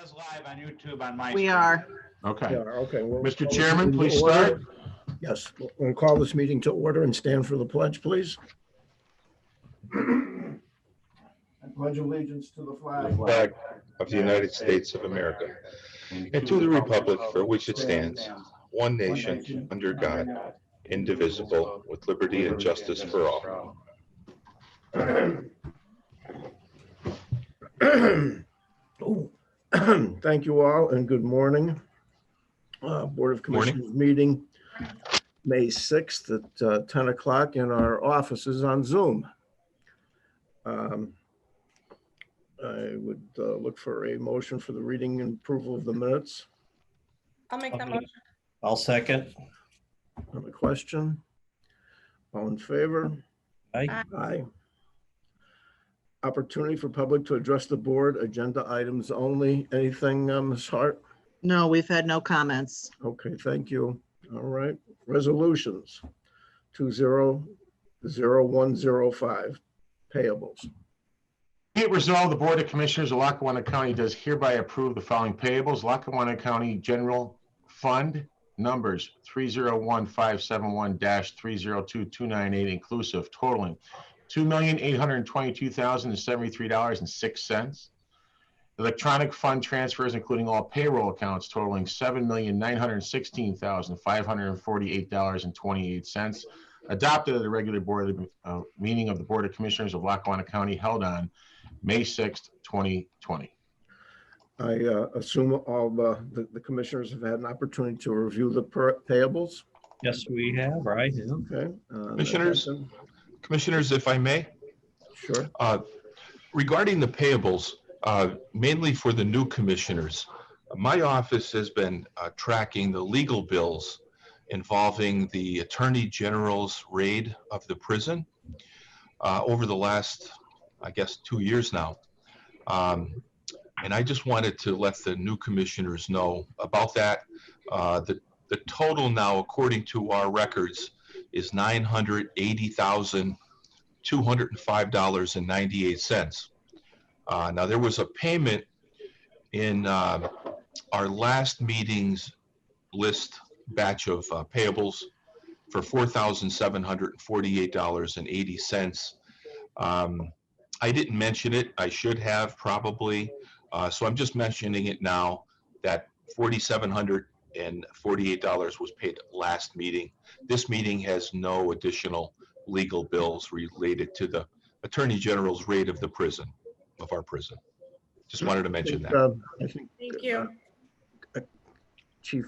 says live on YouTube on my We screen. are. Okay. Yeah, okay. Well, Mr. call this Chairman, meeting to please order. start. Yes, we'll call this meeting to order and stand for the pledge, please. I pledge allegiance to the flag flag of the United States of America, and to the republic for which it stands, one nation, under God, indivisible, with liberty and justice for all. Oh, thank you all and good morning. Board of Commissioners meeting May 6th at 10 o'clock in our offices on Zoom. I would look for a motion for the reading and approval of the minutes. I'll make that motion. I'll second. On the question? All in favor? Aye. Aye. Opportunity for public to address the board, agenda items only. Anything, Ms. Hart? No, we've had no comments. Okay, thank you. All right. Resolutions 200105, payables. Be it resolved, the Board of Commissioners of Lackawanna County does hereby approve the following payables. Lackawanna County General Fund numbers 301-571-302-298 inclusive, totaling $2,822,073.06. Electronic fund transfers, including all payroll accounts, totaling $7,916,548.28, adopted at the regular board meeting of the Board of Commissioners of Lackawanna County held on May 6th, 2020. I assume all the commissioners have had an opportunity to review the payables. Yes, we have. I have. Okay. Commissioners, if I may, Sure. regarding the payables, mainly for the new commissioners, my office has been tracking the legal bills involving the Attorney General's raid of the prison over the last, I guess, 2 years now. And I just wanted to let the new commissioners know about that. The total now, according to our records, is $980,205.98. Now, there was a payment in our last meeting's list batch of payables for $4,748.80. I didn't mention it. I should have probably. So I'm just mentioning it now that $4,748 was paid last meeting. This meeting has no additional legal bills related to the Attorney General's raid of the prison, of our prison. Just wanted to mention that. I think Thank you. Chief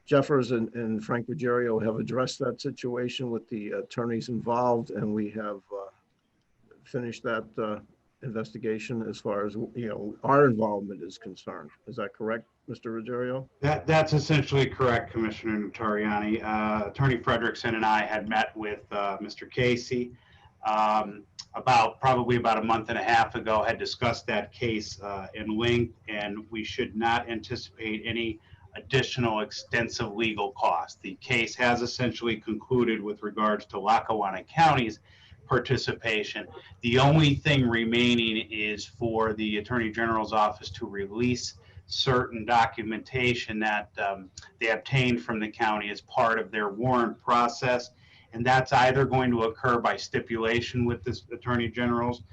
Jeffers and Frank Ruggiero have addressed that situation with the attorneys involved, and we have finished that investigation as far as, our involvement is concerned. Is that correct, Mr. Ruggiero? That's essentially correct, Commissioner Notoriani. Attorney Frederickson and I had met with Mr. Casey probably about a month and a half ago, had discussed that case in length, and we should not anticipate any additional extensive legal costs. The case has essentially concluded with regards to Lackawanna County's participation. The only thing remaining is for the Attorney General's office to release certain documentation that they obtained from the county as part of their warrant process. And that's either going to occur by stipulation with this Attorney General's,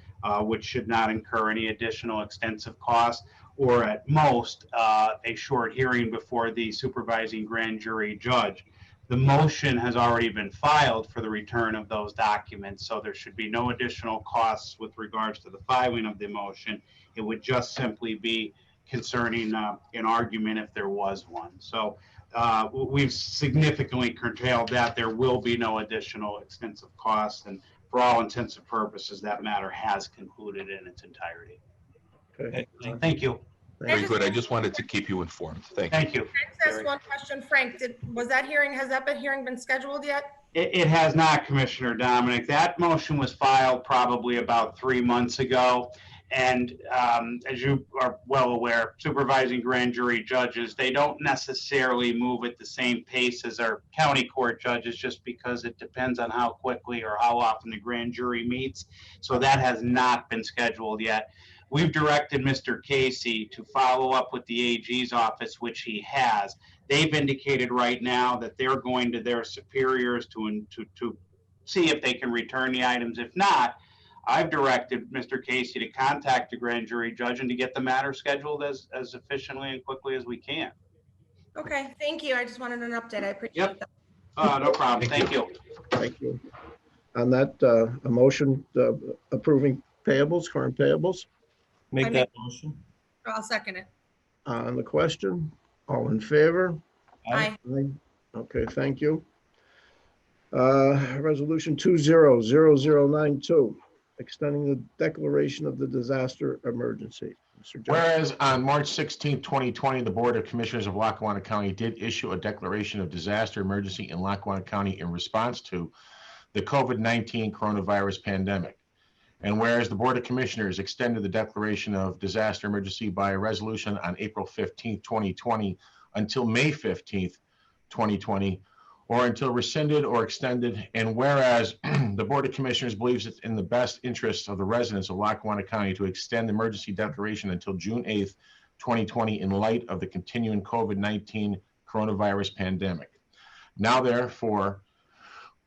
which should not incur any additional extensive costs, or at most a short hearing before the supervising grand jury judge. The motion has already been filed for the return of those documents, so there should be no additional costs with regards to the filing of the motion. It would just simply be concerning an argument if there was one. So we've significantly curtailed that. There will be no additional extensive costs, and for all intents and purposes, that matter has concluded in its entirety. Okay. Thank you. Very good. I just wanted to keep you informed. Thank you. Thank you. Can I just ask one question, Frank? Has that hearing been scheduled yet? It has not, Commissioner Dominic. That motion was filed probably about 3 months ago. And as you are well aware, supervising grand jury judges, they don't necessarily move at the same pace as our county court judges, just because it depends on how quickly or how often the grand jury meets. So that has not been scheduled yet. We've directed Mr. Casey to follow up with the AG's office, which he has. They've indicated right now that they're going to their superiors to see if they can return the items. If not, I've directed Mr. Casey to contact the grand jury judge and to get the matter scheduled as efficiently and quickly as we can. Okay, thank you. I just wanted an update. I appreciate Yep. that. No problem. Thank you. Thank you. On that, a motion approving payables, current payables. Make that motion. I'll second it. On the question, all in favor? Aye. Aye. Okay, thank you. Resolution 200092, extending the declaration of the disaster emergency. Mr. Jones. Whereas on March 16, 2020, the Board of Commissioners of Lackawanna County did issue a declaration of disaster emergency in Lackawanna County in response to the COVID-19 coronavirus pandemic. And whereas the Board of Commissioners extended the declaration of disaster emergency by a resolution on April 15, 2020 until May 15, 2020, or until rescinded or extended, and whereas the Board of Commissioners believes it's in the best interests of the residents of Lackawanna County to extend the emergency declaration until June 8th, 2020 in light of the continuing COVID-19 coronavirus pandemic. Now therefore,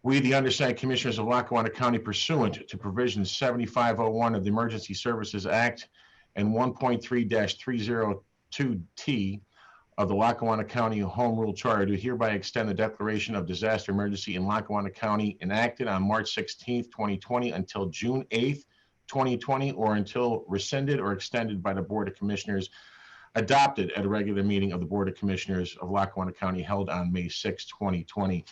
we, the undersigned Commissioners of Lackawanna County, pursuant to provisions 7501 of the Emergency Services Act and 1.3-302T of the Lackawanna County Home Rule Charter, do hereby extend the declaration of disaster emergency in Lackawanna County enacted on March 16th, 2020 until June 8th, 2020, or until rescinded or extended by the Board of Commissioners, adopted at a regular meeting of the Board of Commissioners of Lackawanna County held on May 6, 2020.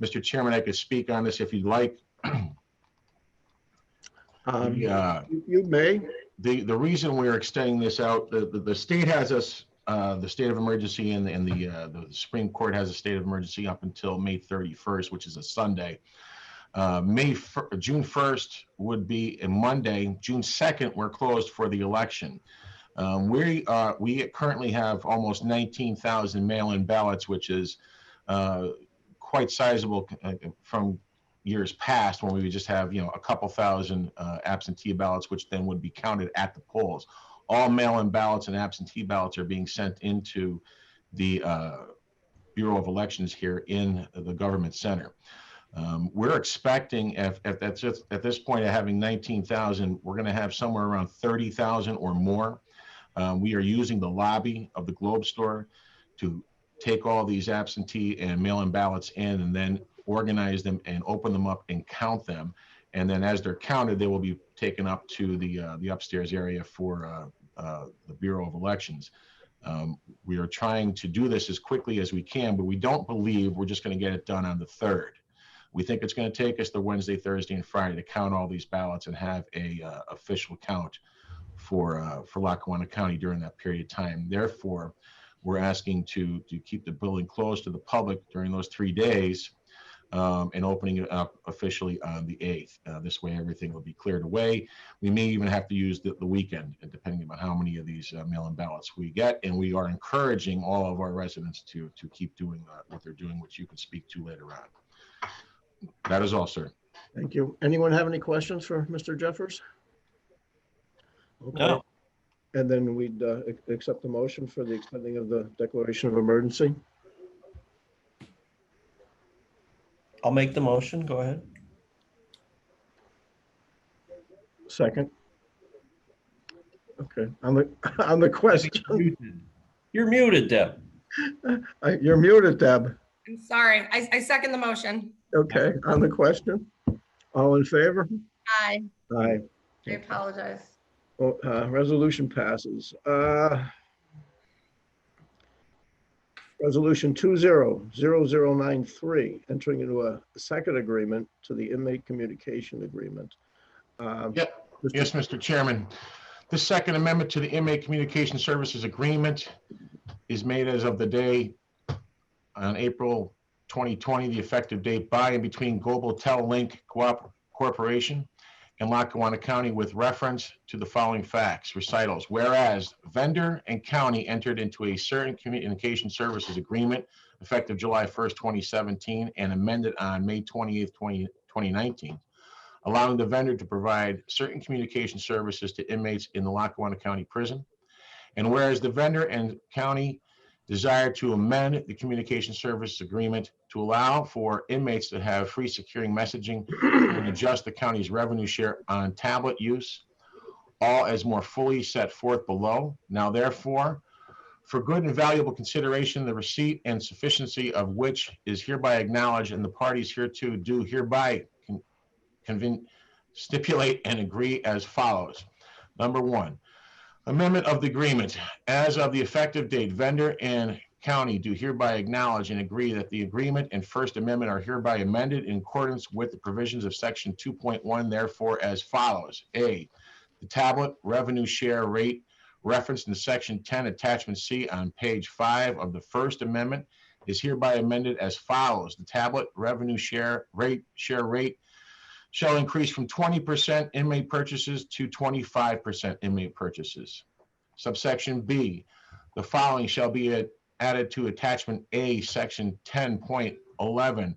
Mr. Chairman, I could speak on this if you'd like. You may. The reason we're extending this out, the state has us, the state of emergency, and the Supreme Court has a state of emergency up until May 31st, which is a Sunday. June 1st would be a Monday. June 2nd, we're closed for the election. We currently have almost 19,000 mail-in ballots, which is quite sizable from years past when we would just have, a couple thousand absentee ballots, which then would be counted at the polls. All mail-in ballots and absentee ballots are being sent into the Bureau of Elections here in the government center. We're expecting, at this point of having 19,000, we're going to have somewhere around 30,000 or more. We are using the lobby of the Globe Store to take all these absentee and mail-in ballots in and then organize them and open them up and count them. And then as they're counted, they will be taken up to the upstairs area for the Bureau of Elections. We are trying to do this as quickly as we can, but we don't believe we're just going to get it done on the 3rd. We think it's going to take us the Wednesday, Thursday, and Friday to count all these ballots and have a official count for Lackawanna County during that period of time. Therefore, we're asking to keep the building closed to the public during those 3 days and opening it up officially on the 8th. This way, everything will be cleared away. We may even have to use the weekend, depending on how many of these mail-in ballots we get. And we are encouraging all of our residents to keep doing what they're doing, which you can speak to later on. That is all, sir. Thank you. Anyone have any questions for Mr. Jeffers? Okay. No. And then we'd accept the motion for the extending of the declaration of emergency. I'll make the motion. Go ahead. Second. Okay. On the question, You're muted, Deb. you're muted, Deb. I'm sorry. I second the motion. Okay. On the question, all in favor? Aye. Aye. I apologize. Well, resolution passes. Resolution 200093, entering into a second agreement to the inmate communication agreement. Yes, Mr. Chairman. The second amendment to the Inmate Communication Services Agreement is made as of the day on April 2020, the effective date by and between Global Telelink Corporation and Lackawanna County with reference to the following facts, recitals. Whereas vendor and county entered into a certain communication services agreement effective July 1st, 2017 and amended on May 28th, 2019. allowing the vendor to provide certain communication services to inmates in the Lackawanna County Prison. And whereas the vendor and county desire to amend the communication services agreement to allow for inmates to have free securing messaging and adjust the county's revenue share on tablet use, all as more fully set forth below. Now therefore, for good and valuable consideration, the receipt and sufficiency of which is hereby acknowledged, and the parties hereto do hereby stipulate and agree as follows. Number one, amendment of the agreement. As of the effective date, vendor and county do hereby acknowledge and agree that the agreement and First Amendment are hereby amended in accordance with the provisions of Section 2.1, therefore as follows. A, the tablet revenue share rate referenced in Section 10, Attachment C on page 5 of the First Amendment is hereby amended as follows. The tablet revenue share rate shall increase from 20% inmate purchases to 25% inmate purchases. Subsection B, the following shall be added to Attachment A, Section 10.11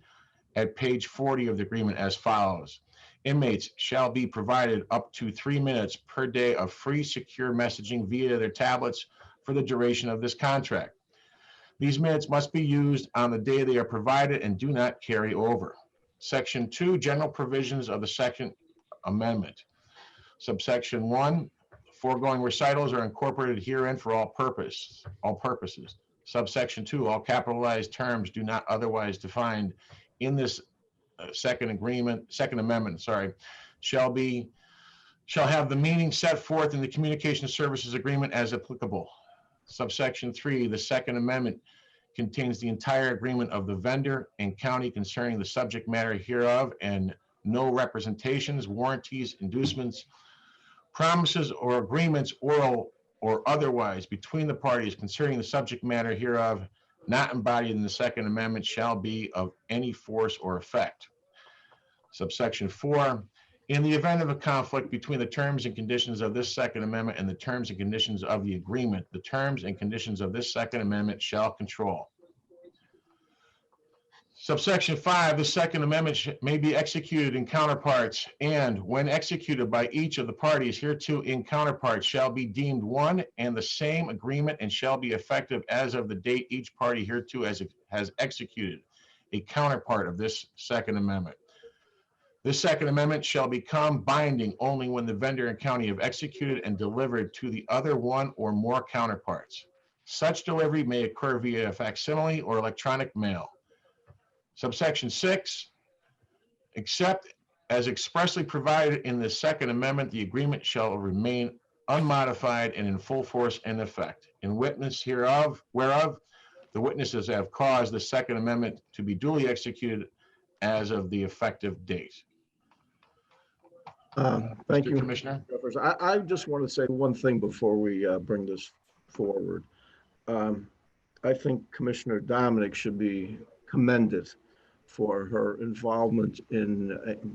at page 40 of the agreement as follows. Inmates shall be provided up to 3 minutes per day of free secure messaging via their tablets for the duration of this contract. These minutes must be used on the day they are provided and do not carry over. Section 2, general provisions of the Second Amendment. Subsection 1, foregoing recitals are incorporated herein for all purposes. Subsection 2, all capitalized terms do not otherwise defined in this Second Amendment, shall have the meaning set forth in the Communication Services Agreement as applicable. Subsection 3, the Second Amendment contains the entire agreement of the vendor and county concerning the subject matter hereof, and no representations, warranties, inducements, promises, or agreements, oral or otherwise, between the parties concerning the subject matter hereof not embodied in the Second Amendment shall be of any force or effect. Subsection 4, in the event of a conflict between the terms and conditions of this Second Amendment and the terms and conditions of the agreement, the terms and conditions of this Second Amendment shall control. Subsection 5, the Second Amendment may be executed in counterparts, and when executed by each of the parties hereto in counterparts shall be deemed one and the same agreement and shall be effective as of the date each party hereto has executed a counterpart of this Second Amendment. This Second Amendment shall become binding only when the vendor and county have executed and delivered to the other one or more counterparts. Such delivery may occur via facsimile or electronic mail. Subsection 6, except as expressly provided in the Second Amendment, the agreement shall remain unmodified and in full force and effect. In witness hereof, whereof the witnesses have caused the Second Amendment to be duly executed as of the effective date. Thank Mr. you, Commissioner. Jeffers. I just want to say one thing before we bring this forward. I think Commissioner Dominic should be commended for her involvement in,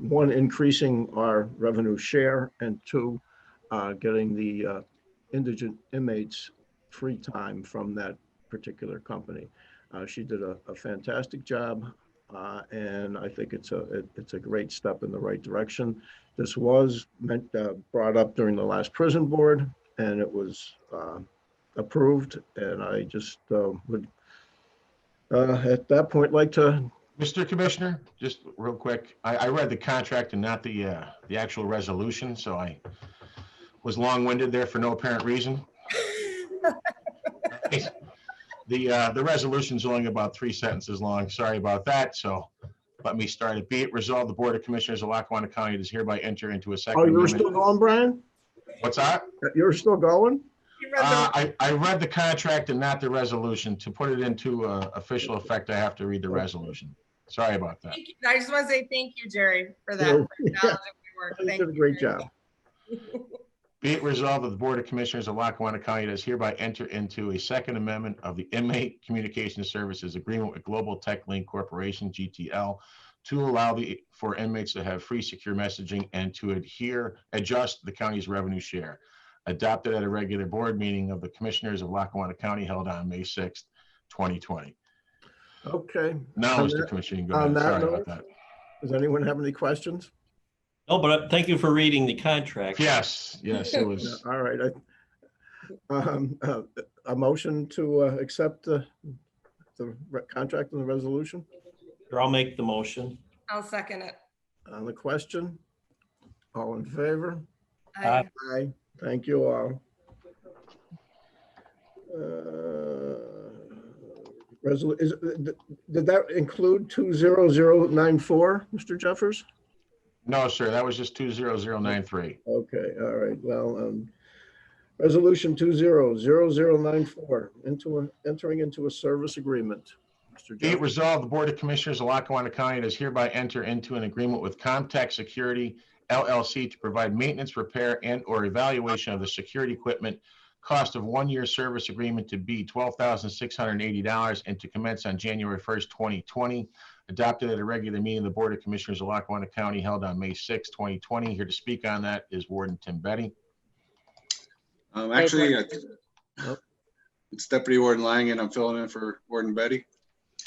one, increasing our revenue share, and two, getting the indigent inmates free time from that particular company. She did a fantastic job, and I think it's a great step in the right direction. This was brought up during the last prison board, and it was approved, and I just would at that point like to. Mr. Commissioner, just real quick, I read the contract and not the actual resolution, so I was long-winded there for no apparent reason. The resolution's only about 3 sentences long. Sorry about that. So let me start it. Be it resolved, the Board of Commissioners of Lackawanna County does hereby enter into a second. Oh, you were amendment. still going, Brian? What's that? You're still going? I read the contract and not the resolution. To put it into official effect, I have to read the resolution. Sorry about that. Thank you. I just want to say thank you, Jerry, for that. Yeah. For acknowledging my work. You Thank did a you, great Jerry. job. Be it resolved that the Board of Commissioners of Lackawanna County does hereby enter into a second amendment of the Inmate Communication Services Agreement with Global Tech Link Corporation, GTL, to allow for inmates to have free secure messaging and to adjust the county's revenue share. Adopted at a regular board meeting of the Commissioners of Lackawanna County held on May 6th, 2020. Okay. Now, On Mr. that- Commissioner, you can go on ahead. that Sorry note- about that. Does anyone have any questions? No, but thank you for reading the contract. Yes, it Yeah, was. all right. A motion to accept the contract and the resolution Sure, I'll make the motion. I'll second it. on the question. All in favor? Aye. Aye. Thank you all. Did that include 20094, Mr. Jeffers? No, sir, that was just 20093. Okay, all right. Well, resolution 200094 entering into a service agreement. Mr. Be it Jeffers. resolved, the Board of Commissioners of Lackawanna County does hereby enter into an agreement with Comtech Security LLC to provide maintenance, repair, and/or evaluation of the security equipment. Cost of 1-year service agreement to be $12,680 and to commence on January 1st, 2020. Adopted at a regular meeting of the Board of Commissioners of Lackawanna County held on May 6, 2020. Here to speak on that is Warden Tim Betty. Actually, it's Deputy Warden Lang, and I'm filling in for Warden Betty.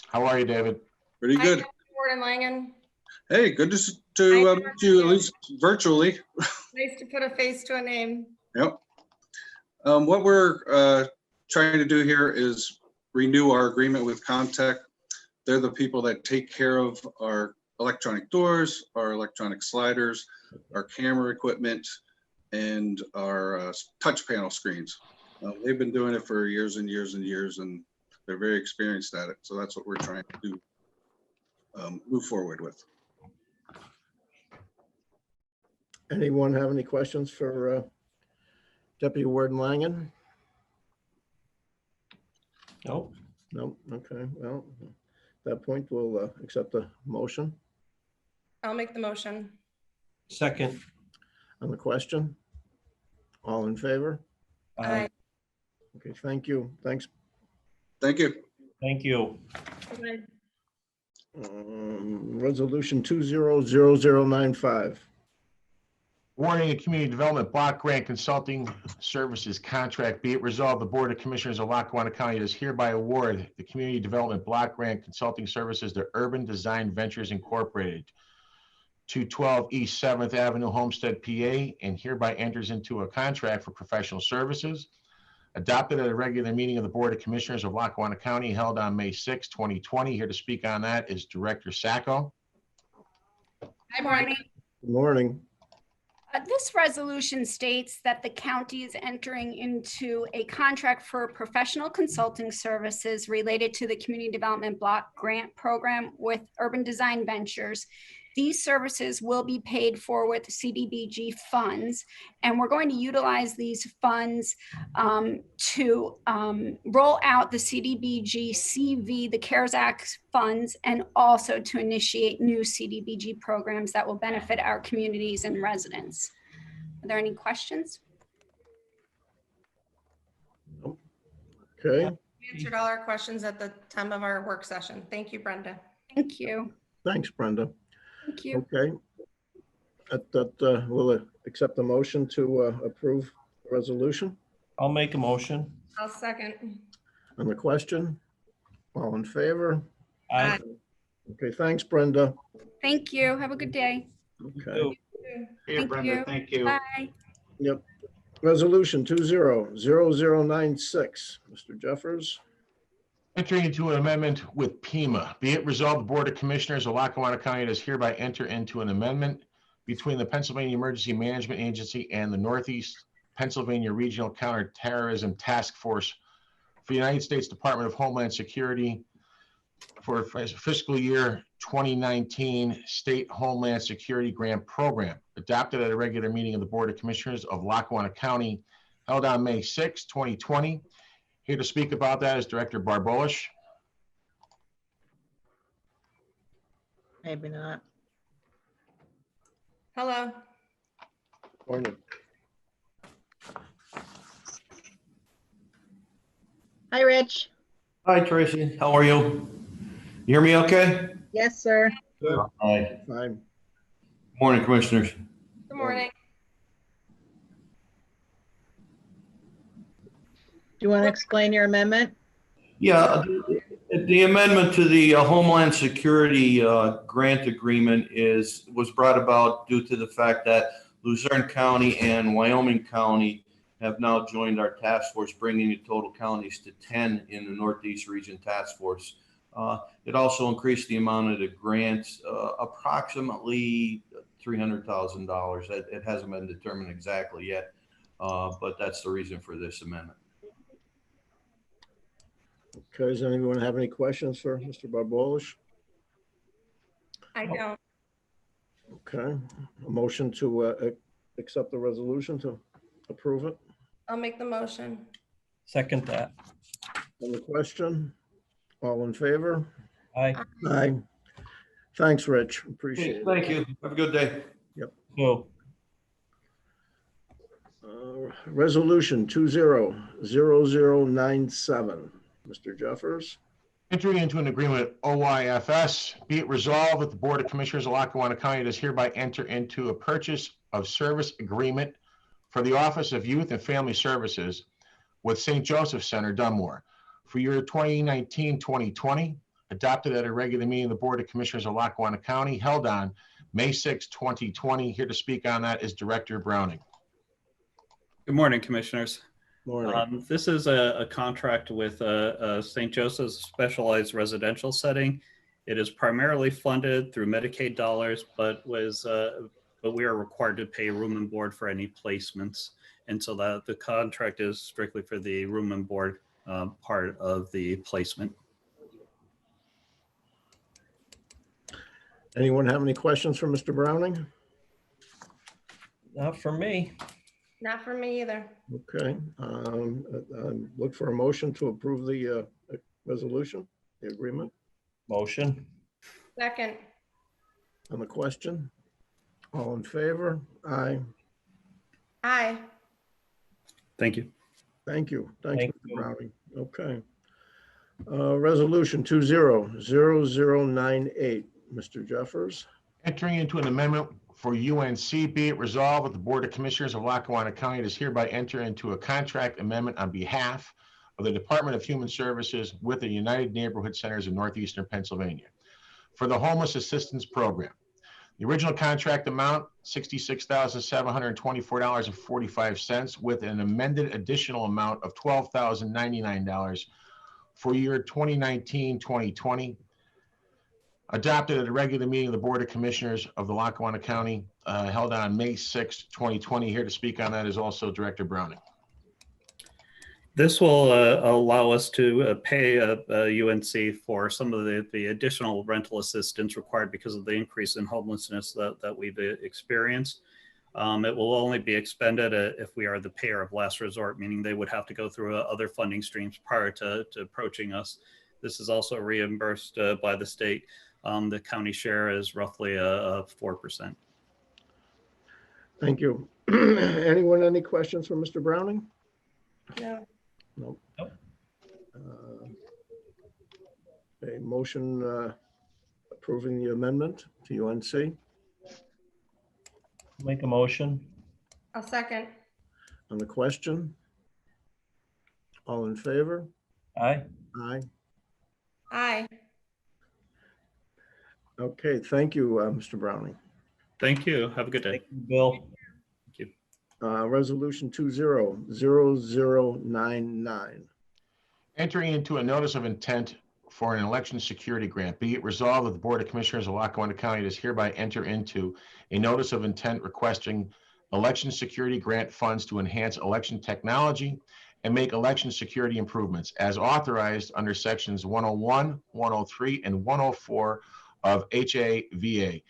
How are you, David? Pretty Hi, good. Deputy Warden Langen. Hey, good to meet you at least virtually. Nice to put a face to a name. Yep. What we're trying to do here is renew our agreement with Comtech. They're the people that take care of our electronic doors, our electronic sliders, our camera equipment, and our touch panel screens. They've been doing it for years and years and years, and they're very experienced at it. So that's what we're trying to do, move forward with. Anyone have any questions for Deputy Warden Langen? Nope. No, okay, well, at that point, we'll accept the motion I'll make the motion. Second. on the question. All in favor? Aye. Okay, thank you. Thanks. Thank you. Thank you. Bye. Resolution 200095. Warning a community development block grant consulting services contract. Be it resolved, the Board of Commissioners of Lackawanna County does hereby award the community development block grant consulting services to Urban Design Ventures Incorporated, 212 East 7th Avenue, Homestead, PA, and hereby enters into a contract for professional services. Adopted at a regular meeting of the Board of Commissioners of Lackawanna County held on May 6, 2020. Here to speak on that is Director Sacco. Hi, Brenda. Good morning. This resolution states that the county is entering into a contract for professional consulting services related to the Community Development Block Grant Program with Urban Design Ventures. These services will be paid for with CDBG funds, and we're going to utilize these funds to roll out the CDBG CV, the CARES Act funds, and also to initiate new CDBG programs that will benefit our communities and residents. Are there any questions? Okay, We answered all our questions at the time of our work session. Thank you, Brenda. Thank you. thanks, Brenda. Thank you. Okay. We'll accept the motion to approve the resolution I'll make a motion. I'll second. on the question. All in favor? Aye. Okay, thanks, Brenda. Thank you. Have a good day. Okay. Hey, Thank Brenda, you. thank you. Bye. Yep. Resolution 200096. Mr. Jeffers. Entering into an amendment with PEMA. Be it resolved, the Board of Commissioners of Lackawanna County does hereby enter into an amendment between the Pennsylvania Emergency Management Agency and the Northeast Pennsylvania Regional Counterterrorism Task Force for the United States Department of Homeland Security for fiscal year 2019 State Homeland Security Grant Program, adopted at a regular meeting of the Board of Commissioners of Lackawanna County held on May 6, 2020. Here to speak about that is Director Barbolish. Maybe not. Hello. Morning. Hi, Rich. Hi, Tracy. How are you? You hear me okay? Yes, sir. Hi. Fine. Morning, Commissioners. Good morning. Do you want to explain your amendment? Yeah, The amendment to the Homeland Security grant agreement was brought about due to the fact that Luzerne County and Wyoming County have now joined our task force, bringing the total counties to 10 in the Northeast Region Task Force. It also increased the amount of the grants, approximately $300,000. It hasn't been determined exactly yet, but that's the reason for this amendment. Okay, does anyone have any questions for Mr. Barbolish? I don't. Okay, a motion to accept the resolution, to approve it. I'll make the motion. Second that. On the question, all in favor? Aye. Aye. Thanks, Rich. Appreciate it. Thank you. Have a good day. So, Resolution 200097. Mr. Jeffers. Entering into an agreement with OYFS, be it resolved that the Board of Commissioners of Lackawanna County does hereby enter into a purchase of service agreement for the Office of Youth and Family Services with St. Joseph Center, Dunmore, for year 2019-2020, adopted at a regular meeting of the Board of Commissioners of Lackawanna County held on May 6, 2020. Here to speak on that is Director Browning. Good morning, Commissioners. Morning. This is a contract with St. Joseph's Specialized Residential Setting. It is primarily funded through Medicaid dollars, but we are required to pay room and board for any placements. And so that the contract is strictly for the room and board part of the placement. Anyone have any questions for Mr. Browning? not for me. Not for me either. Okay, look for a motion to approve the resolution, the agreement. Motion. Second. On the question, all in favor? Aye. Aye. Thank you. Thank you. Thanks, Thank Mr. you. Browning. Okay. Resolution 200098. Mr. Jeffers. Entering into an amendment for UNC, be it resolved that the Board of Commissioners of Lackawanna County does hereby enter into a contract amendment on behalf of the Department of Human Services with the United Neighborhood Centers in Northeastern Pennsylvania for the Homeless Assistance Program. The original contract amount, $66,724.45, with an amended additional amount of $12,099 for year 2019-2020. Adopted at a regular meeting of the Board of Commissioners of the Lackawanna County held on May 6, 2020. Here to speak on that is also Director Browning. This will allow us to pay UNC for some of the additional rental assistance required because of the increase in homelessness that we've experienced. It will only be expended if we are the payer of last resort, meaning they would have to go through other funding streams prior to approaching us. This is also reimbursed by the state. The county share is roughly 4%. Thank you. Anyone, any questions for Mr. Browning? No. Nope. Nope. A motion approving the amendment to UNC. Make a motion. I'll second. On the question, all in favor? Aye. Aye. Aye. Okay, thank you, Mr. Browning. Thank you. Have a good day. Thank you, Bill. Resolution 200099. Entering into a notice of intent for an election security grant, be it resolved that the Board of Commissioners of Lackawanna County does hereby enter into a notice of intent requesting election security grant funds to enhance election technology and make election security improvements as authorized under sections 101, 103, and 104 of HAVA,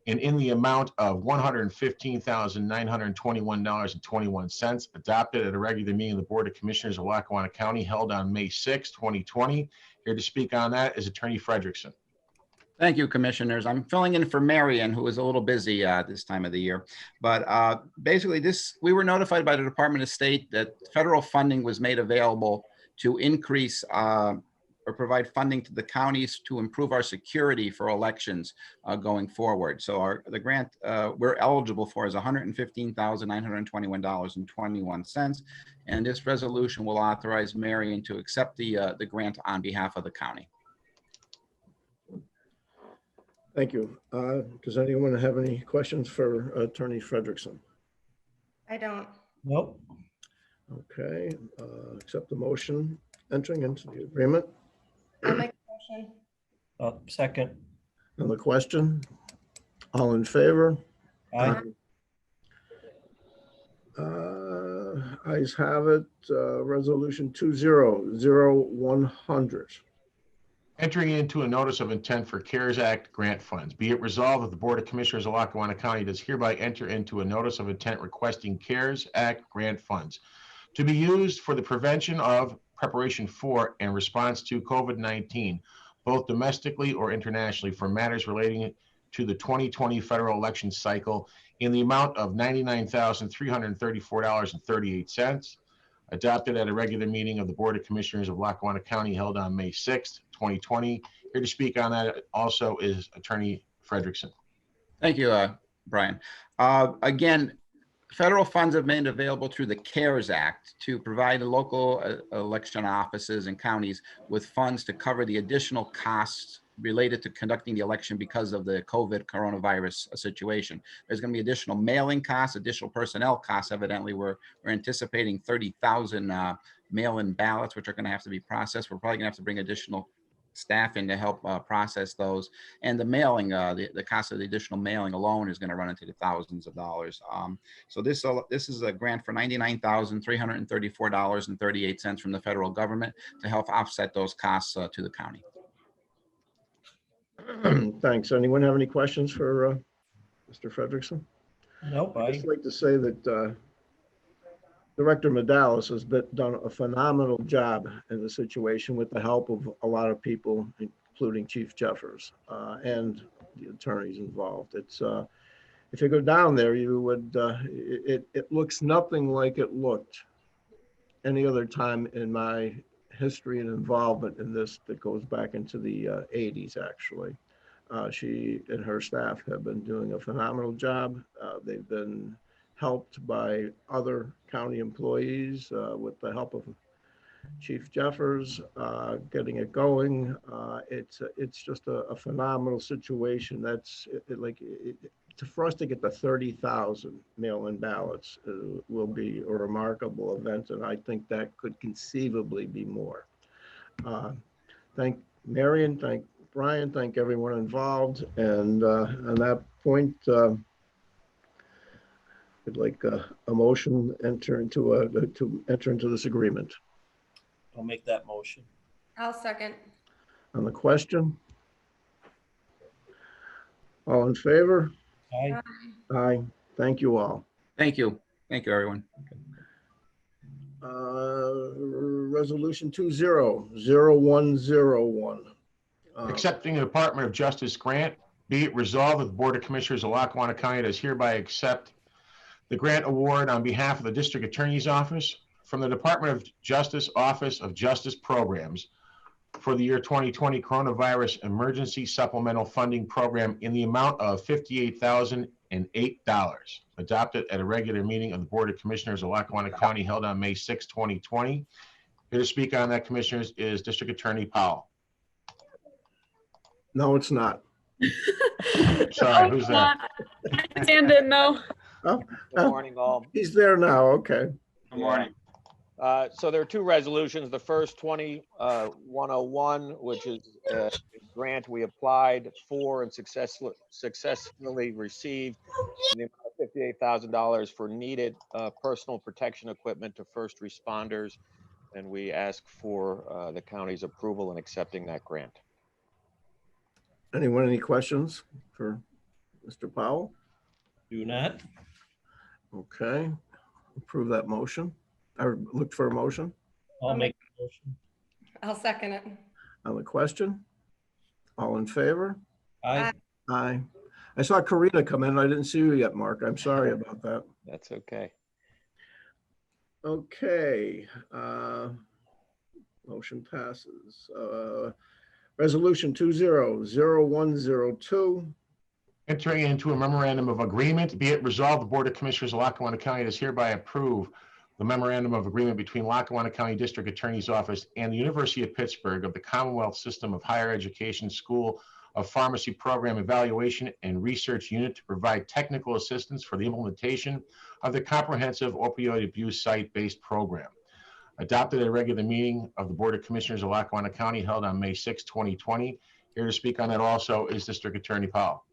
and in the amount of $115,921.21, adopted at a regular meeting of the Board of Commissioners of Lackawanna County held on May 6, 2020. Here to speak on that is Attorney Frederickson. Thank you, Commissioners. I'm filling in for Marion, who is a little busy this time of the year. But basically, we were notified by the Department of State that federal funding was made available to increase or provide funding to the counties to improve our security for elections going forward. So the grant we're eligible for is $115,921.21. And this resolution will authorize Marion to accept the grant on behalf of the county. Thank you. Does anyone have any questions for Attorney Frederickson? I don't. Nope. Okay, accept the motion entering into the agreement. I'll make a motion. Second. On the question, all in favor? Aye. Ayes have it. Resolution 200100. Entering into a notice of intent for CARES Act grant funds. Be it resolved that the Board of Commissioners of Lackawanna County does hereby enter into a notice of intent requesting CARES Act grant funds to be used for the prevention of, preparation for, and response to COVID-19, both domestically or internationally, for matters relating to the 2020 federal election cycle in the amount of $99,334.38, adopted at a regular meeting of the Board of Commissioners of Lackawanna County held on May 6th, 2020. Here to speak on that also is Attorney Frederickson. Thank you, Brian. Again, federal funds have been available through the CARES Act to provide local election offices and counties with funds to cover the additional costs related to conducting the election because of the COVID coronavirus situation. There's going to be additional mailing costs, additional personnel costs. Evidently, we're anticipating 30,000 mail-in ballots, which are going to have to be processed. We're probably going to have to bring additional staff in to help process those. And the mailing, the cost of the additional mailing alone is going to run into the thousands of dollars. So this is a grant for $99,334.38 from the federal government to help offset those costs to the county. Thanks. Anyone have any questions for Mr. Frederickson? Nope. I'd just like to say that Director Medalis has done a phenomenal job in the situation with the help of a lot of people, including Chief Jeffers and the attorneys involved. It's if you go down there, you would it looks nothing like it looked any other time in my history and involvement in this that goes back into the 80s, actually. She and her staff have been doing a phenomenal job. They've been helped by other county employees with the help of Chief Jeffers getting it going. It's just a phenomenal situation. That's for us to get the 30,000 mail-in ballots will be a remarkable event, and I think that could conceivably be more. Thank Marion, thank Brian, thank everyone involved, and on that point, I'd like a motion to enter into this agreement. I'll make that motion. I'll second. On the question, all in favor? Aye. Aye. Thank you all. Thank you. Thank you, everyone. Resolution 200101. Accepting the Department of Justice grant. Be it resolved that the Board of Commissioners of Lackawanna County does hereby accept the grant award on behalf of the District Attorney's Office from the Department of Justice Office of Justice Programs for the year 2020 Coronavirus Emergency Supplemental Funding Program in the amount of $58,008, adopted at a regular meeting of the Board of Commissioners of Lackawanna County held on May 6, 2020. Here to speak on that, Commissioners, is District Attorney Powell. No, it's not. Sorry, who's that? Stand in though. Oh, Good morning, all. he's there now. Okay. Good morning. So there are two resolutions. The first 2101, which is a grant we applied for and successfully received in the amount of $58,000 for needed personal protection equipment to first responders. And we ask for the county's approval in accepting that grant. Anyone, any questions for Mr. Powell? Do not. Okay. Approve that motion. Or look for a motion. I'll make the motion. I'll second it. On the question, all in favor? Aye. Aye. I saw Karina come in. I didn't see you yet, Mark. I'm sorry about that. That's okay. Okay. Motion passes. Resolution 200102. Entering into a memorandum of agreement. Be it resolved, the Board of Commissioners of Lackawanna County does hereby approve the memorandum of agreement between Lackawanna County District Attorney's Office and the University of Pittsburgh of the Commonwealth System of Higher Education School of Pharmacy Program Evaluation and Research Unit to provide technical assistance for the implementation of the comprehensive opioid abuse site-based program. Adopted at a regular meeting of the Board of Commissioners of Lackawanna County held on May 6, 2020. Here to speak on that also is District Attorney Powell.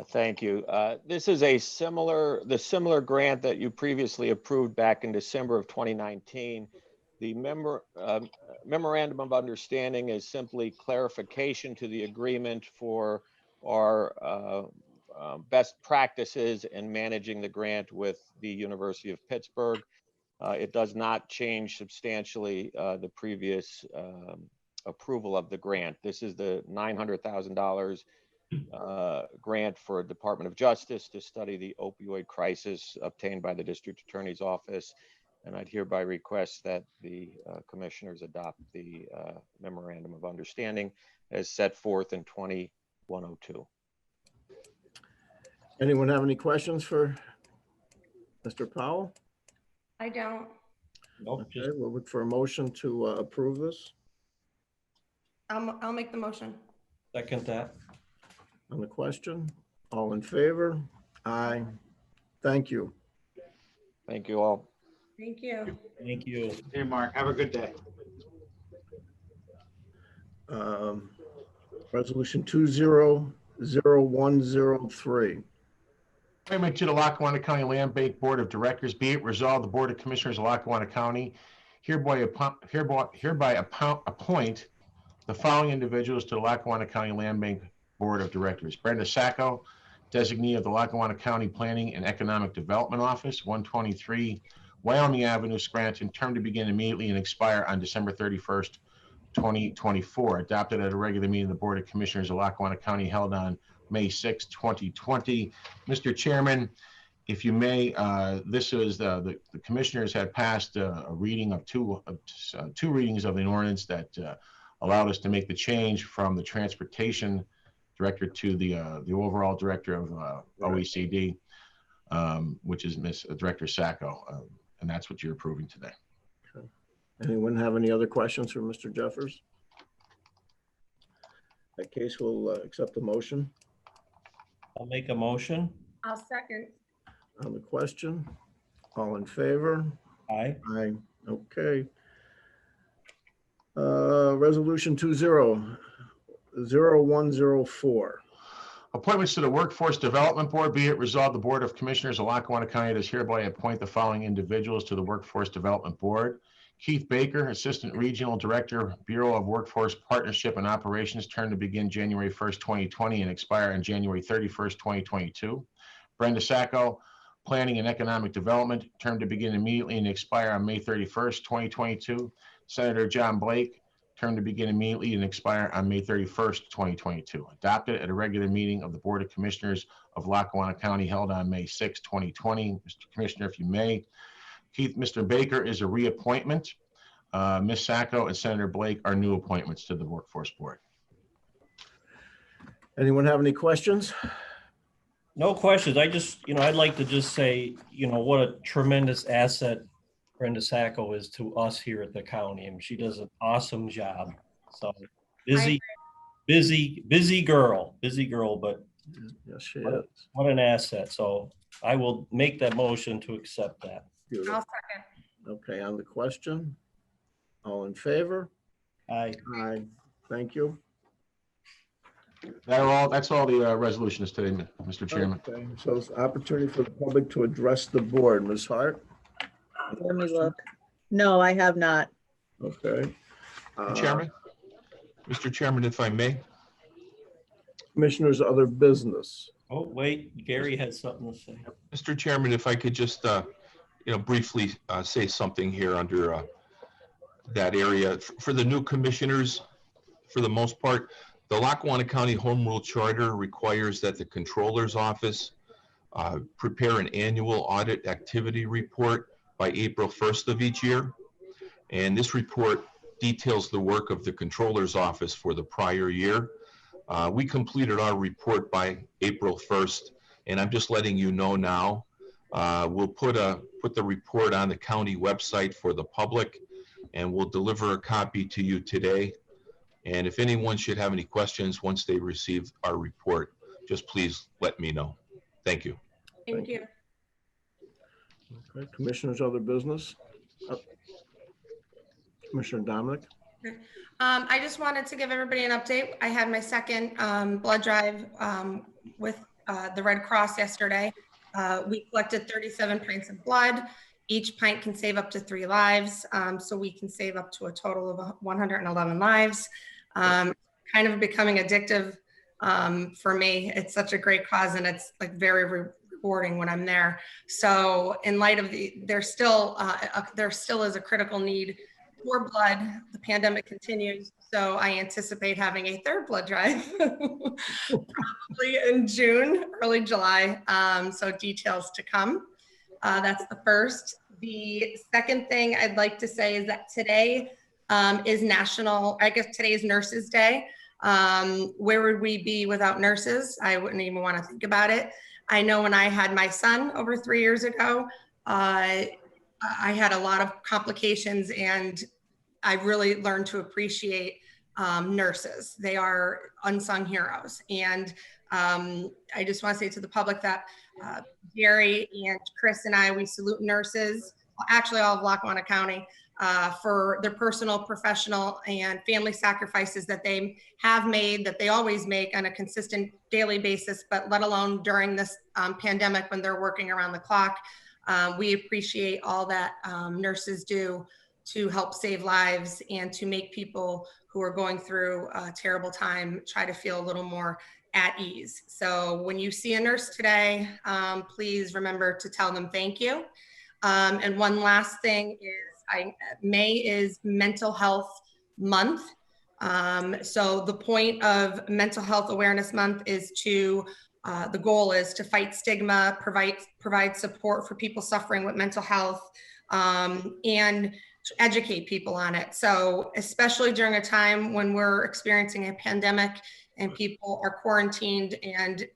Thank you. This is the similar grant that you previously approved back in December of 2019. The Memorandum of Understanding is simply clarification to the agreement for our best practices in managing the grant with the University of Pittsburgh. It does not change substantially the previous approval of the grant. This is the $900,000 grant for Department of Justice to study the opioid crisis obtained by the District Attorney's Office. And I'd hereby request that the commissioners adopt the Memorandum of Understanding as set forth in 2102. Anyone have any questions for Mr. Powell? I don't. Nope, Okay, we'll look for a motion to approve this. I'll make the motion. second that. On the question, all in favor? Aye. Thank you. Thank you all. Thank you. Thank you. Hey, Mark, have a good day. Resolution 200103. Appointment to the Lackawanna County Land Bank Board of Directors. Be it resolved, the Board of Commissioners of Lackawanna County hereby appoint the following individuals to the Lackawanna County Land Bank Board of Directors. Brenda Sacco, designee of the Lackawanna County Planning and Economic Development Office, 123 Wyoming Avenue, Scranton, term to begin immediately and expire on December 31st, 2024. Adopted at a regular meeting of the Board of Commissioners of Lackawanna County held on May 6, 2020. Mr. Chairman, if you may, this is the commissioners had passed a reading of two readings of an ordinance that allowed us to make the change from the transportation director to the overall director of OECD, which is Ms. Director Sacco, and that's what you're approving today. Okay. Anyone have any other questions for Mr. Jeffers? In that case, we'll accept the motion. I'll make a motion. I'll second. On the question, all in favor? Aye. Aye. Okay. Resolution 200104. Appointments to the Workforce Development Board. Be it resolved, the Board of Commissioners of Lackawanna County does hereby appoint the following individuals to the Workforce Development Board. Keith Baker, Assistant Regional Director, Bureau of Workforce Partnership and Operations, term to begin January 1st, 2020 and expire on January 31st, 2022. Brenda Sacco, Planning and Economic Development, term to begin immediately and expire on May 31st, 2022. Senator John Blake, term to begin immediately and expire on May 31st, 2022. Adopted at a regular meeting of the Board of Commissioners of Lackawanna County held on May 6, 2020. Mr. Commissioner, if you may. Mr. Baker is a reappointment. Ms. Sacco and Senator Blake are new appointments to the Workforce Board. Anyone have any questions? No questions. I just, I'd like to just say, what a tremendous asset Brenda Sacco is to us here at the county. And she does an awesome job. So busy girl, but yes, she is. What an asset. So I will make that motion to accept that. Beautiful. I'll second. Okay, on the question, all in favor? Aye. Aye. Thank you. That's all the resolutions today, Mr. Chairman. Okay, so it's an opportunity for the public to address the board. Ms. Hart? Let me look. No, I have not. Okay. Mr. Chairman, if I may. Commissioners, other business. Oh, wait, Gary has something to say. Mr. Chairman, if I could just, briefly say something here under that area. For the new commissioners, for the most part, the Lackawanna County Home Rule Charter requires that the Controller's Office prepare an annual audit activity report by April 1st of each year. And this report details the work of the Controller's Office for the prior year. We completed our report by April 1st, and I'm just letting you know now. We'll put the report on the county website for the public, and we'll deliver a copy to you today. And if anyone should have any questions once they receive our report, just please let me know. Thank you. Thank you. Okay, commissioners, other business? Commissioner Dominic? I just wanted to give everybody an update. I had my second blood drive with the Red Cross yesterday. We collected 37 pints of blood. Each pint can save up to 3 lives. So we can save up to a total of 111 lives. Kind of becoming addictive for me. It's such a great cause, and it's like very rewarding when I'm there. So in light of there still is a critical need for blood. The pandemic continues, so I anticipate having a third blood drive probably in June, early July. So details to come. That's the first. The second thing I'd like to say is that today is today is Nurses Day. Where would we be without nurses? I wouldn't even want to think about it. I know when I had my son over 3 years ago, I had a lot of complications, and I really learned to appreciate nurses. They are unsung heroes. And I just want to say to the public that Gary and Chris and I, we salute nurses, actually all of Lackawanna County, for their personal, professional, and family sacrifices that they have made, that they always make on a consistent daily basis, but let alone during this pandemic when they're working around the clock. We appreciate all that nurses do to help save lives and to make people who are going through a terrible time try to feel a little more at ease. So when you see a nurse today, please remember to tell them thank you. And one last thing is May is Mental Health Month. So the point of Mental Health Awareness Month is the goal is to fight stigma, provide support for people suffering with mental health, and to educate people on it. So especially during a time when we're experiencing a pandemic and people are quarantined and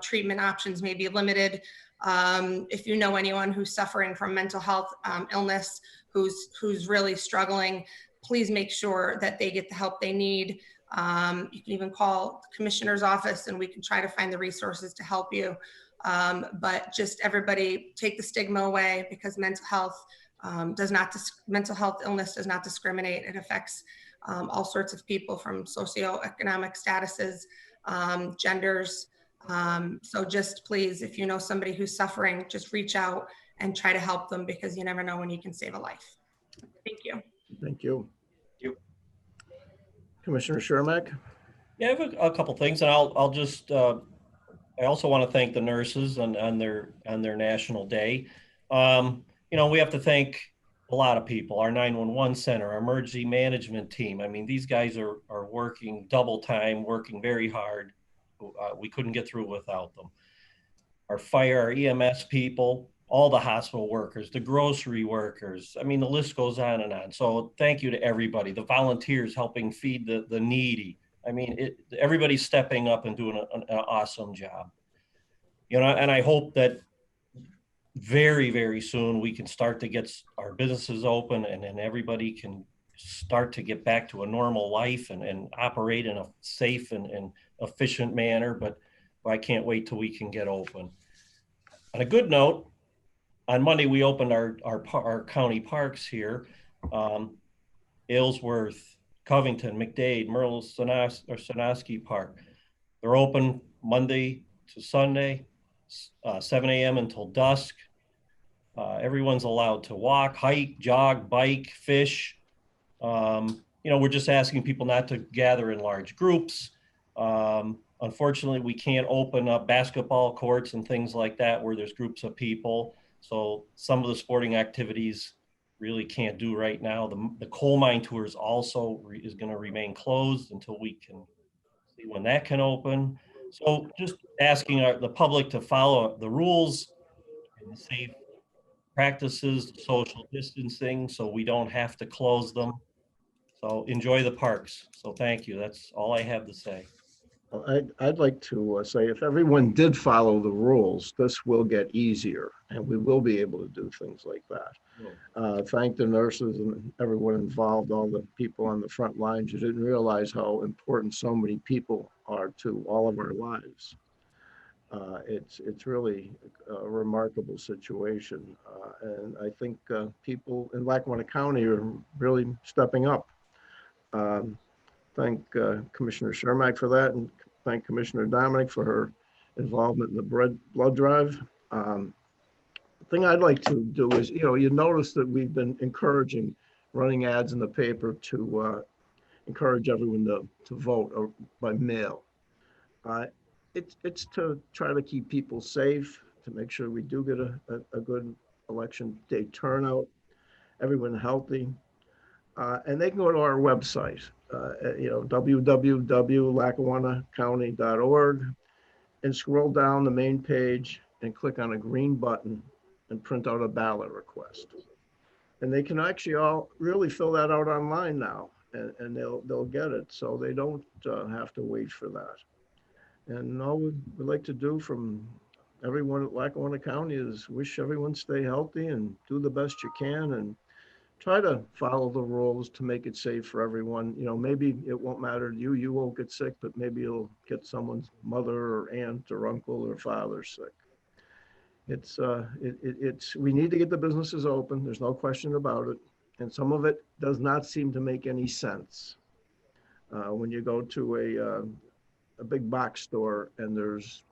treatment options may be limited. If you know anyone who's suffering from mental health illness, who's really struggling, please make sure that they get the help they need. You can even call the commissioner's office and we can try to find the resources to help you. But just everybody take the stigma away, because mental health illness does not discriminate. It affects all sorts of people from socioeconomic statuses, genders. So just please, if you know somebody who's suffering, just reach out and try to help them, because you never know when you can save a life. Thank you. Thank you. Thank you. Commissioner Shermack? Yeah, I have a couple things, and I'll just I also want to thank the nurses on their National Day. We have to thank a lot of people, our 911 center, our emergency management team. I mean, these guys are working double time, working very hard. We couldn't get through without them. Our fire, our EMS people, all the hospital workers, the grocery workers. I mean, the list goes on and on. So thank you to everybody, the volunteers helping feed the needy. I mean, everybody's stepping up and doing an awesome job. And I hope that very, very soon we can start to get our businesses open, and then everybody can start to get back to a normal life and operate in a safe and efficient manner. But I can't wait till we can get open. On a good note, on Monday, we opened our county parks here, Aylesworth, Covington, McDade, Merle Sonosky Park. They're open Monday to Sunday, 7 a.m. until dusk. Everyone's allowed to walk, hike, jog, bike, fish. We're just asking people not to gather in large groups. Unfortunately, we can't open up basketball courts and things like that where there's groups of people. So some of the sporting activities really can't do right now. The coal mine tours also is going to remain closed until we can see when that can open. So just asking the public to follow the rules and safe practices, social distancing, so we don't have to close them. So enjoy the parks. So thank you. That's all I have to say. I'd like to say if everyone did follow the rules, this will get easier and we will be able to do things like that. Thank the nurses and everyone involved, all the people on the front lines. You didn't realize how important so many people are to all of our lives. It's really a remarkable situation. And I think people in Lackawanna County are really stepping up. Thank Commissioner Shermack for that, and thank Commissioner Dominic for her involvement in the blood drive. The thing I'd like to do is, you notice that we've been encouraging, running ads in the paper to encourage everyone to vote by mail. It's to try to keep people safe, to make sure we do get a good election day turnout, everyone healthy. And they can go to our website, www.lackawannacounty.org, and scroll down the main page and click on a green button and print out a ballot request. And they can actually all really fill that out online now, and they'll get it, so they don't have to wait for that. And all we'd like to do from everyone at Lackawanna County is wish everyone stay healthy and do the best you can, and try to follow the rules to make it safe for everyone. Maybe it won't matter to you, you won't get sick, but maybe you'll get someone's mother or aunt or uncle or father sick. We need to get the businesses open. There's no question about it. And some of it does not seem to make any sense. When you go to a big box store and there's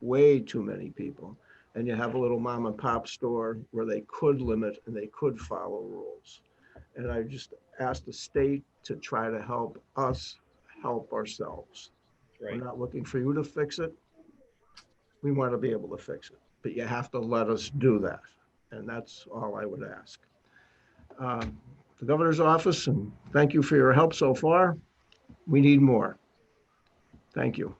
way too many people, and you have a little mom and pop store where they could limit and they could follow rules. And I just asked the state to try to help us help ourselves. Right. We're not looking for you to fix it. We want to be able to fix it, but you have to let us do that. And that's all I would ask. The governor's office, and thank you for your help so far. We need more. Thank you.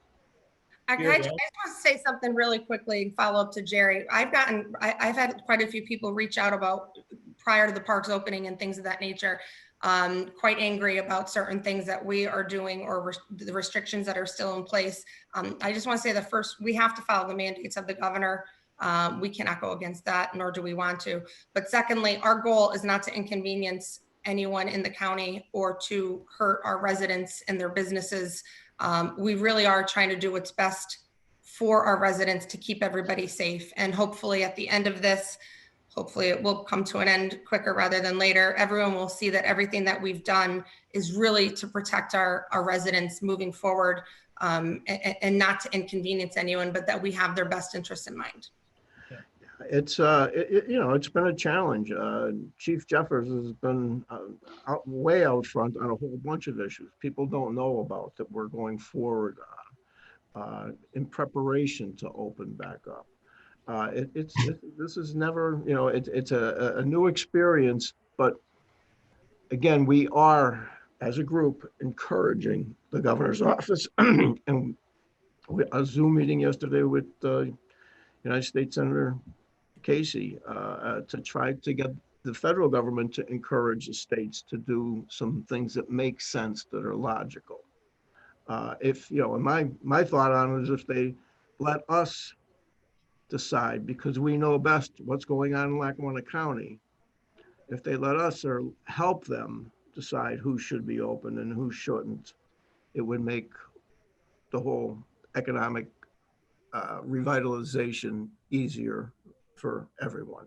I just want to say something really quickly and follow up to Jerry. I've had quite a few people reach out about prior to the parks opening and things of that nature, quite angry about certain things that we are doing or the restrictions that are still in place. I just want to say we have to follow the mandates of the governor. We cannot go against that, nor do we want to. But secondly, our goal is not to inconvenience anyone in the county or to hurt our residents and their businesses. We really are trying to do what's best for our residents to keep everybody safe. And hopefully at the end of this, hopefully it will come to an end quicker rather than later. Everyone will see that everything that we've done is really to protect our residents moving forward, and not to inconvenience anyone, but that we have their best interests in mind. It's been a challenge. Chief Jeffers has been way out front on a whole bunch of issues people don't know about that we're going forward in preparation to open back up. This is never, it's a new experience, but again, we are as a group encouraging the governor's office and a Zoom meeting yesterday with United States Senator Casey to try to get the federal government to encourage the states to do some things that make sense, that are logical. And my thought on it is if they let us decide, because we know best what's going on in Lackawanna County, if they let us or help them decide who should be open and who shouldn't, it would make the whole economic revitalization easier for everyone.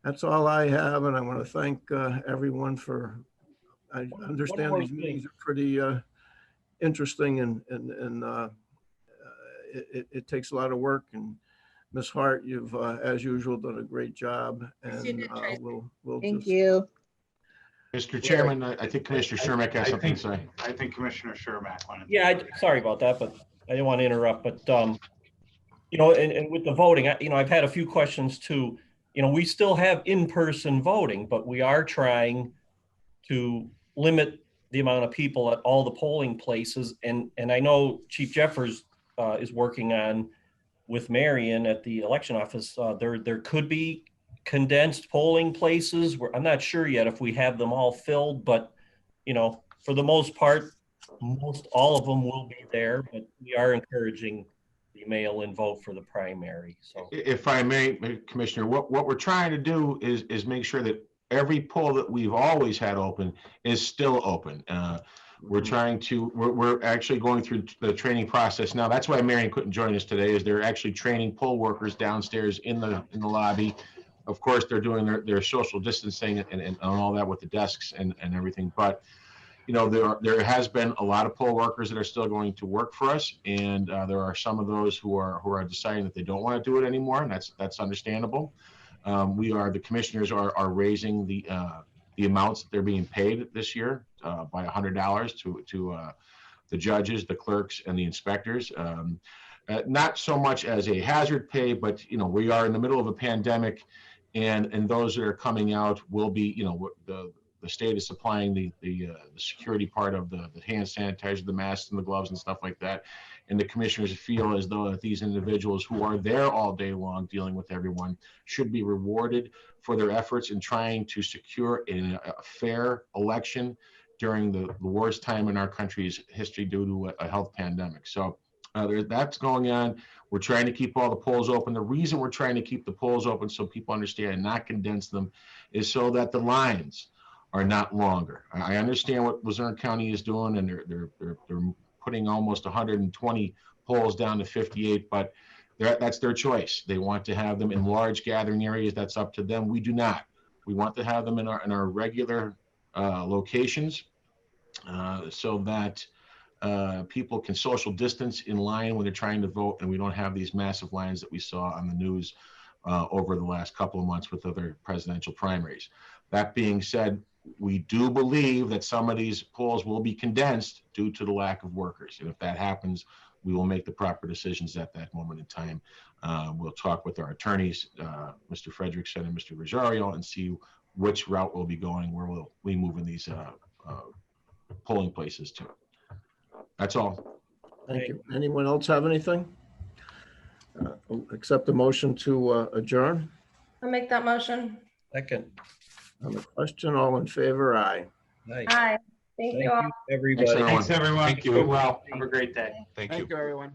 That's all I have, and I want to thank everyone for. I understand these meetings are pretty interesting, and it takes a lot of work. And Ms. Hart, you've as usual done a great job, and we'll thank you. Mr. Chairman, I think Commissioner Shermack has something to say. I think Commissioner Shermack wanted to. Yeah, sorry about that, but I didn't want to interrupt. But and with the voting, I've had a few questions too. We still have in-person voting, but we are trying to limit the amount of people at all the polling places. And I know Chief Jeffers is working on with Marion at the election office. There could be condensed polling places where I'm not sure yet if we have them all filled, but for the most part, most all of them will be there, but we are encouraging the mail-in vote for the primary. So If I may, Commissioner, what we're trying to do is make sure that every poll that we've always had open is still open. We're trying to, we're actually going through the training process now. That's why Marion couldn't join us today, is they're actually training poll workers downstairs in the lobby. Of course, they're doing their social distancing and all that with the desks and everything. But, you know, there has been a lot of poll workers that are still going to work for us. And there are some of those who are deciding that they don't want to do it anymore. And that's understandable. The commissioners are raising the amounts that they're being paid this year by $100 to the judges, the clerks, and the inspectors. Not so much as a hazard pay, but, you know, we are in the middle of a pandemic, and those that are coming out will be, you know, the state is supplying the security part of the hand sanitizer, the masks and the gloves and stuff like that. And the commissioners feel as though that these individuals who are there all day long dealing with everyone should be rewarded for their efforts in trying to secure a fair election during the worst time in our country's history due to a health pandemic. So that's going on. We're trying to keep all the polls open. The reason we're trying to keep the polls open so people understand and not condense them is so that the lines are not longer. I understand what Luzerne County is doing, and they're putting almost 120 polls down to 58, but that's their choice. They want to have them in large gathering areas. That's up to them. We do not. We want to have them in our regular locations so that people can social distance in line when they're trying to vote, and we don't have these massive lines that we saw on the news over the last couple of months with other presidential primaries. That being said, we do believe that some of these polls will be condensed due to the lack of workers. And if that happens, we will make the proper decisions at that moment in time. We'll talk with our attorneys, Mr. Frederickson and Mr. Rosario, and see which route we'll be going, where we'll be moving these polling places to. That's all. Thank you. Anyone else have anything? Accept the motion to adjourn. I'll make that motion. second. On the question, all in favor, aye. Nice. Aye. Thank you all. Everybody. Thanks, Thanks, everyone. Thank you. Be well. Have a great day. Thank you. Thank you, everyone.